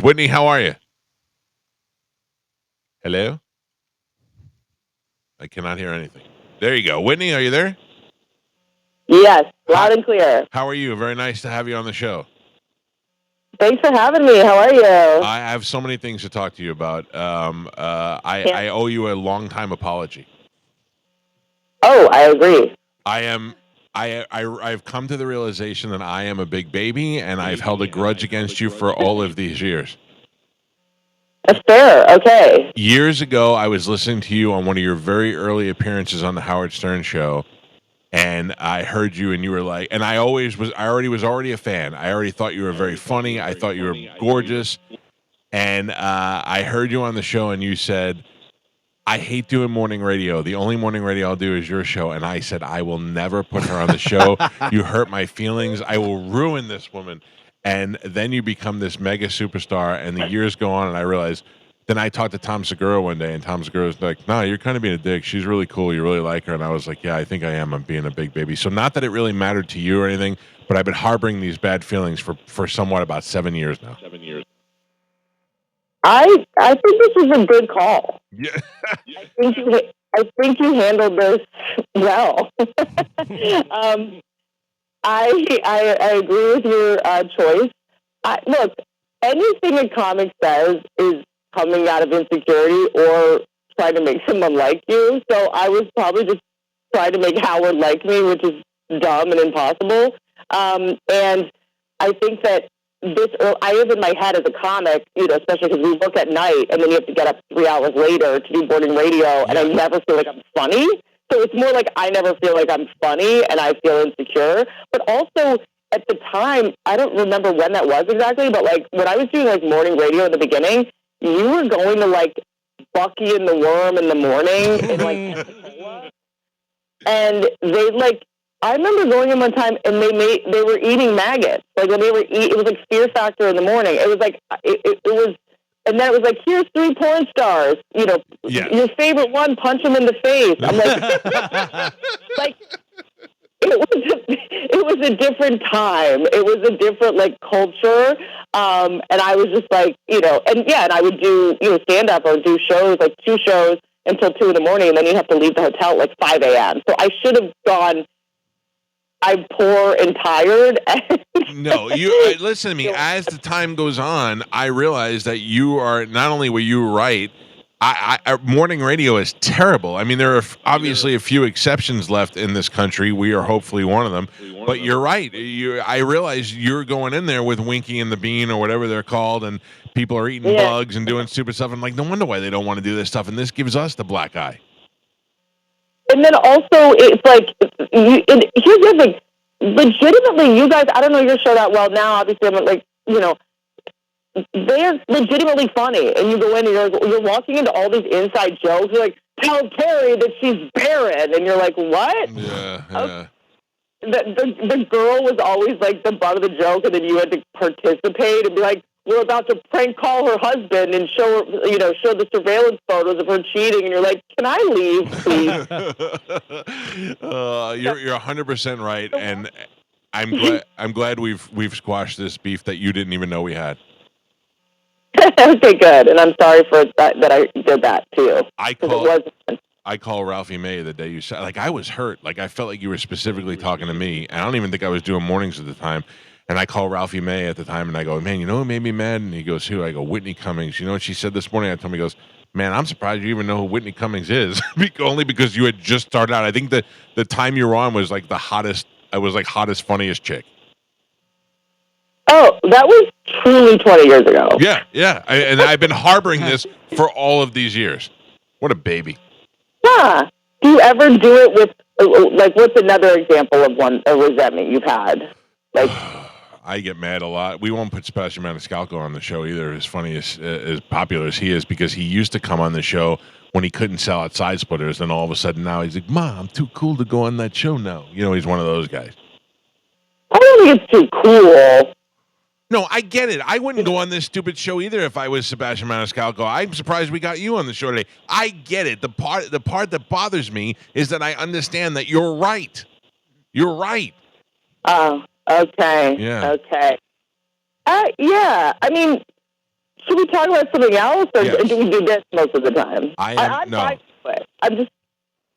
Whitney, how are you? Hello? I cannot hear anything. There you go. Whitney, are you there? Yes, Hi. loud and clear. How are you? Very nice to have you on the show. Thanks for having me. How are you? I have so many things to talk to you about. Can't. I owe you a long time apology. Oh, I agree. I am. I've come to the realization that I am a big baby, and I've held a grudge against you for all of these years. That's fair. Okay. Years ago, I was listening to you on one of your very early appearances on the Howard Stern show, and I heard you, and you were like, and I already a fan. I already thought you were very funny. I thought you were gorgeous, and I heard you on the show, and you said, I hate doing morning radio. The only morning radio I'll do is your show. And I said, I will never put her on the show. You hurt my feelings. I will ruin this woman. And then you become this mega superstar, and the years go on, and I realized. Then I talked to Tom Segura one day, and Tom Segura was like, "No, you're kind of being a dick. She's really cool. You really like her." And I was like, "Yeah, I think I am. I'm being a big baby." So not that it really mattered to you or anything, but I've been harboring these bad feelings for somewhat about 7 years now. I think this is a good call. Yeah. I think you handled this well. I agree with your choice. Look, anything a comic says is coming out of insecurity or trying to make someone like you. So I was probably just trying to make Howard like me, which is dumb and impossible. And I think that I have in my head as a comic, especially because we look at night and then you have to get up 3 hours later to do morning radio, and I never feel like I'm funny. So it's more like I never feel like I'm funny and I feel insecure. But also at the time, I don't remember when that was exactly, but like when I was doing like morning radio in the beginning, you were going to like Bucky and the Worm in the morning and like and they like I remember going in one time and they were eating maggots. Like when it was like Fear Factor in the morning. It was like it was, and then it was like, here's 3 porn stars. Your favorite one, punch them in the face. I'm like, like it was a different time. It was a different like culture. And I was just like, and I would do stand up or do shows, like 2 shows until 2 in the morning, and then you have to leave the hotel at like 5 a.m. So I should have gone. I'm poor and tired. No, listen to me. As the time goes on, I realize that you are not only were you right. Morning radio is terrible. I mean, there are obviously a few exceptions left in this country. We are hopefully one of them. But you're right. I realize you're going in there with Winky and the Bean or whatever they're called, and people are eating bugs and doing stupid stuff. I'm like, no wonder why they don't want to do this stuff. And this gives us the black eye. And then also, it's like, here's the thing. Legitimately, you guys, I don't know your show that well now. Obviously, I'm like, they're legitimately funny. And you go in and you're walking into all these inside jokes. You're like, tell Terry that she's barren. And you're like, what? Yeah. Okay. The girl was always like the butt of the joke, and then you had to participate and be like, we're about to prank call her husband and show her, show the surveillance photos of her cheating, and you're like, can I leave, please? You're 100% right, and I'm glad we've squashed this beef that you didn't even know we had. Okay, good, and I'm sorry for that I did that to you. I call Ralphie May the day you said, like, I was hurt. Like, I felt like you were specifically talking to me, and I don't even think I was doing mornings at the time. And I call Ralphie May at the time, and I go, man, you know who made me mad? And he goes, who? I go, Whitney Cummings. You know what she said this morning? I told him, he goes, man, I'm surprised you even know who Whitney Cummings is. Only because you had just started out. I think the time you were on was like the hottest, funniest chick. Oh, that was truly 20 years ago. Yeah. And I've been harboring this for all of these years. What a baby. Yeah. Do you ever do it with, like, what's another example of a resentment you've had? Like, I get mad a lot. We won't put Sebastian Maniscalco on the show either, as funny as popular as he is, because he used to come on the show when he couldn't sell out Side Splitters, and all of a sudden now he's like, Mom, I'm too cool to go on that show now. He's one of those guys. I don't think it's too cool. No, I get it. I wouldn't go on this stupid show either if I was Sebastian Maniscalco. I'm surprised we got you on the show today. I get it. The part that bothers me is that I understand that you're right. You're right. Oh, okay. Yeah. Okay. Yeah. I mean, Should we talk about something else, or Yes. do we do this most of the time? I'm no. Fine with it. I'm just.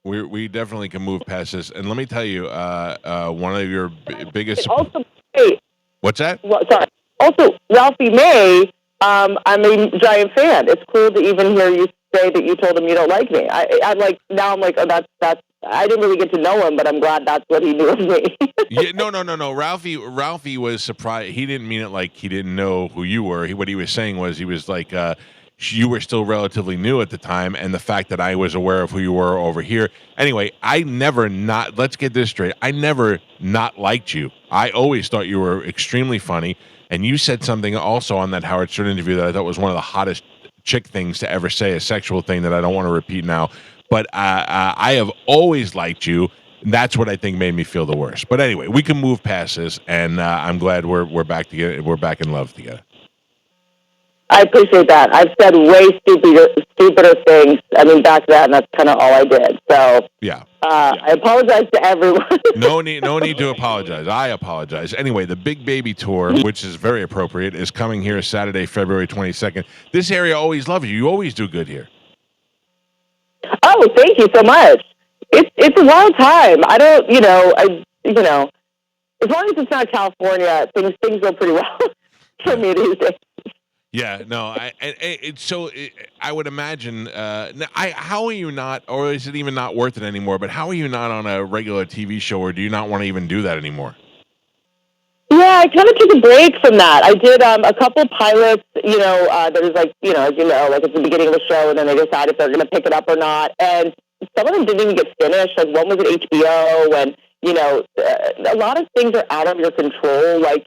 We definitely can move past this. And let me tell you, one of your biggest. Also, hey, what's that? well, sorry. Also, Ralphie May, I'm a giant fan. It's cool to even hear you say that you told him you don't like me. I'm like, now I'm like, oh, that's. I didn't really get to know him, but I'm glad that's what he knew of me. Yeah, no. Ralphie was surprised. He didn't mean it like he didn't know who you were. What he was saying was he was like, you were still relatively new at the time, and the fact that I was aware of who you were over here. Anyway, I never not. Let's get this straight. I never not liked you. I always thought you were extremely funny, and you said something also on that Howard Stern interview that I thought was one of the hottest chick things to ever say, a sexual thing that I don't want to repeat now. But I have always liked you. That's what I think made me feel the worst. But anyway, we can move past this, and I'm glad we're back together. We're back in love together. I appreciate that. I've said way stupider things. I mean, back then, that's kind of all I did. So yeah. I apologize to everyone. No need to apologize. I apologize. Anyway, the Big Baby Tour, which is very appropriate, is coming here Saturday, February 22nd. This area always loves you. You always do good here. Oh, thank you so much. It's a wild time. I don't, as long as it's not California, things go pretty well for me these days. Yeah, no, I would imagine. How are you not, or is it even not worth it anymore? But how are you not on a regular TV show, or do you not want to even do that anymore? Yeah, I kind of took a break from that. I did a couple pilots, that was like, like at the beginning of the show, and then they decide if they're going to pick it up or not. And some of them didn't even get finished. Like one was at HBO, and a lot of things are out of your control. Like,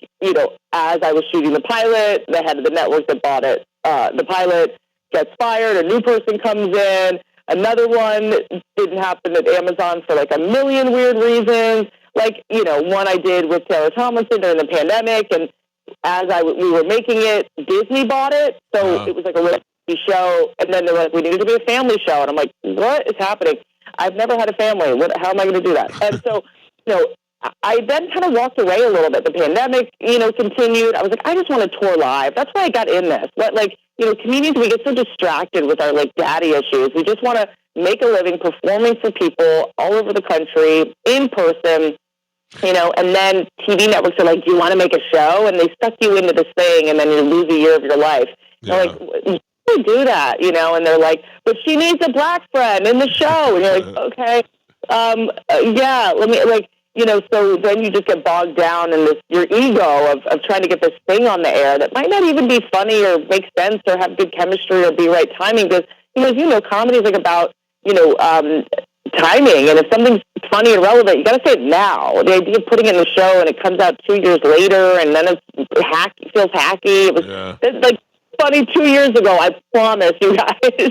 as I was shooting the pilot, the head of the network that bought it, the pilot gets fired, a new person comes in, another one didn't happen at Amazon for like a million weird reasons. Like, one I did with Taylor Tomlinson during the pandemic, and as we were making it, Disney bought it, so it was like a reality show, and then they were like, we need it to be a family show, and I'm like, what is happening? I've never had a family. How am I going to do that? And so, I then kind of walked away a little bit. The pandemic, continued. I was like, I just want to tour live. That's why I got in this. But comedians, we get so distracted with our daddy issues. We just want to make a living performing for people all over the country in person. And then TV networks are like, do you want to make a show? And they suck you into this thing, and then you lose a year of your life. Yeah. They're like, you do that, and they're like, but she needs a black friend in the show. And you're like, okay, yeah, let me, so then you just get bogged down in your ego of trying to get this thing on the air that might not even be funny or make sense or have good chemistry or be right timing. Because, comedy is like about, timing, and if something's funny and relevant, you got to say it now. The idea of putting it in the show and it comes out 2 years later, and then it feels hacky. It was funny 2 years ago. I promise you guys.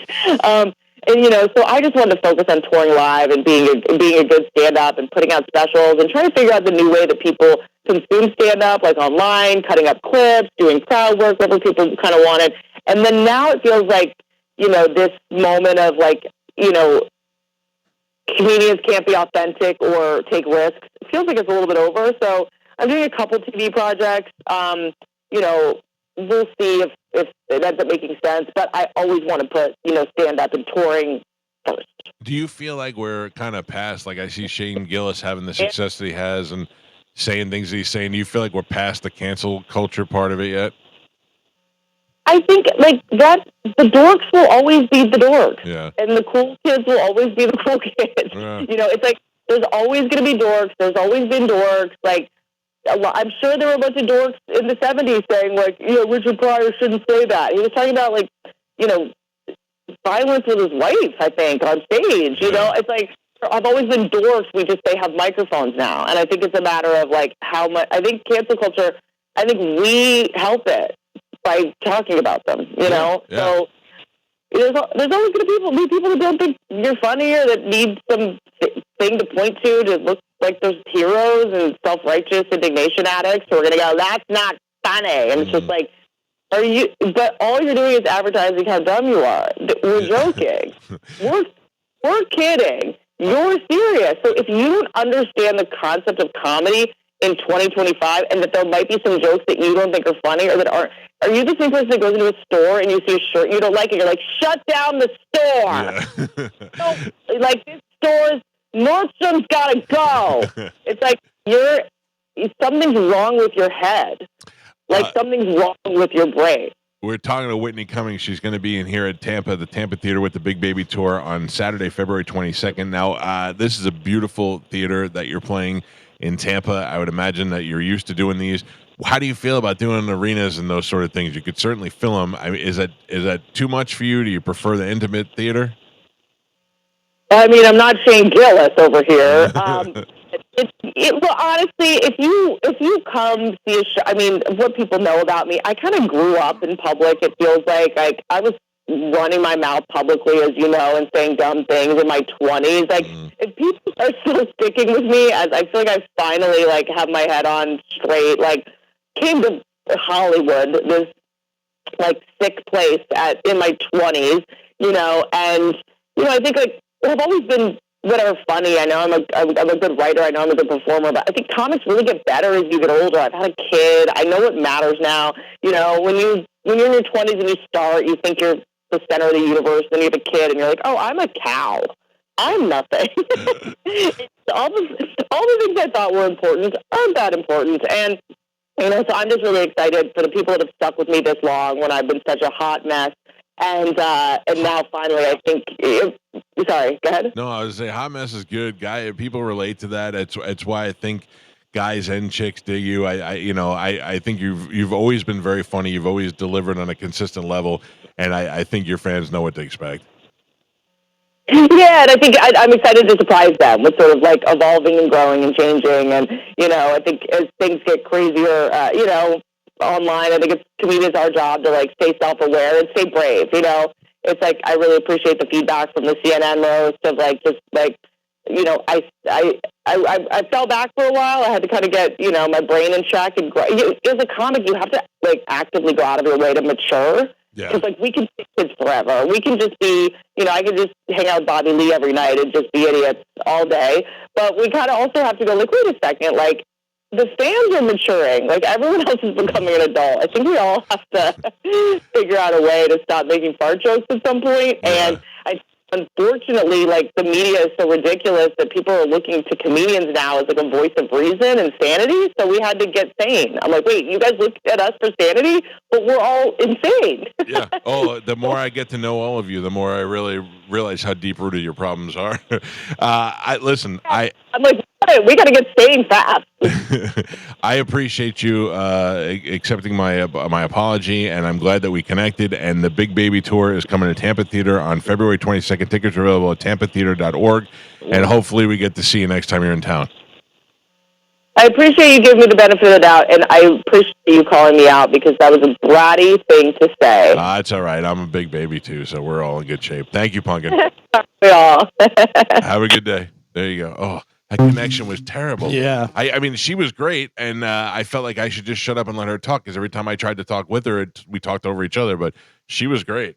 So I just wanted to focus on touring live and being a good stand-up and putting out specials and trying to figure out the new way that people consume stand-up, like online, cutting up clips, doing crowd work, whatever people kind of wanted. And then now it feels like this moment of comedians can't be authentic or take risks. It feels like it's a little bit over. So I'm doing a couple TV projects. We'll see if it ends up making sense. But I always want to put, stand-up and touring first. Do you feel like we're kind of past, like I see Shane Gillis having the success that he has and saying things that he's saying. Do you feel like we're past the cancel culture part of it yet? I think that the dorks will always be the dorks, and the cool kids will always be the cool kids. Yeah. It's like there's always going to be dorks. There's always been dorks. Like I'm sure there were a bunch of dorks in the '70s saying Richard Pryor shouldn't say that. He was talking about violence with his wife. I think on stage. It's like I've always been dorks. We just they have microphones now, and I think it's a matter of how much. I think cancel culture. I think we help it by talking about them, Yeah. So there's always going to be people that don't think you're funny or that need some thing to point to look like those heroes and self-righteous indignation addicts who are going to go, that's not funny. And it's just like, but all you're doing is advertising how dumb you are. We're joking. We're kidding. You're serious. So if you don't understand the concept of comedy, in 2025, and that there might be some jokes that you don't think are funny or that aren't. Are you the same person that goes into a store and you see a shirt you don't like and you're like, shut down the store? Yeah. So, like, this store's Nordstrom's gotta go. It's like something's wrong with your head. Like something's wrong with your brain. We're talking to Whitney Cummings. She's going to be in here at Tampa, the Tampa Theater with the Big Baby Tour on Saturday, February 22nd. Now, this is a beautiful theater that you're playing in Tampa. I would imagine that you're used to doing these. How do you feel about doing arenas and those sort of things? You could certainly fill them. I mean, is that too much for you? Do you prefer the intimate theater? I mean, I'm not Shane Gillis over here. Well, honestly, if you come see a show, I mean, what people know about me, I kind of grew up in public. It feels like I was running my mouth publicly, as you know, and saying dumb things in my 20s. Like, if people are still sticking with me, as I feel like I finally like have my head on straight, like came to Hollywood, this like sick place in my 20s, and I think like I've always been whatever funny. I know I'm a good writer. I know I'm a good performer, but I think comics really get better as you get older. I've had a kid. I know what matters now. When you're in your 20s and you start, you think you're the center of the universe. Then you have a kid, and you're like, oh, I'm a cow. I'm nothing. all the things I thought were important aren't that important, and so I'm just really excited for the people that have stuck with me this long when I've been such a hot mess. And now finally, I think. Sorry, go ahead. No, I was saying hot mess is good. People relate to that. It's why I think guys and chicks dig you. I think you've always been very funny. You've always delivered on a consistent level, and I think your fans know what to expect. Yeah, and I think I'm excited to surprise them with sort of like evolving and growing and changing. And I think as things get crazier, online, I think it's comedians our job to like stay self-aware and stay brave. It's like I really appreciate the feedback from the CNN roast of like just like I fell back for a while. I had to kind of get my brain in check and grow. As a comic, you have to like actively go out of your way to mature. Yeah. Because like we can be kids forever. We can just be I can just hang out with Bobby Lee every night and just be idiots all day. But we kind of also have to go like, wait a second, like. The fans are maturing. Like, everyone else is becoming an adult. I think we all have to figure out a way to stop making fart jokes at some point. Yeah. And unfortunately, like, the media is so ridiculous that people are looking to comedians now as, like, a voice of reason and sanity. So we had to get sane. I'm like, wait, you guys look at us for sanity? But we're all insane. Yeah. Oh, the more I get to know all of you, the more I really realize how deep-rooted your problems are. I'm like, we got to get sane fast. I appreciate you accepting my apology, and I'm glad that we connected. And the Big Baby Tour is coming to Tampa Theater on February 22nd. Tickets are available at tampatheater.org, and hopefully we get to see you next time you're in town. I appreciate you giving me the benefit of the doubt, and I appreciate you calling me out because that was a bratty thing to say. It's all right. I'm a big baby, too, so we're all in good shape. Thank you, Pumpkin. We all. Have a good day. There you go. Oh, that connection was terrible. Yeah. I mean, she was great, and I felt like I should just shut up and let her talk because every time I tried to talk with her, we talked over each other, but she was great.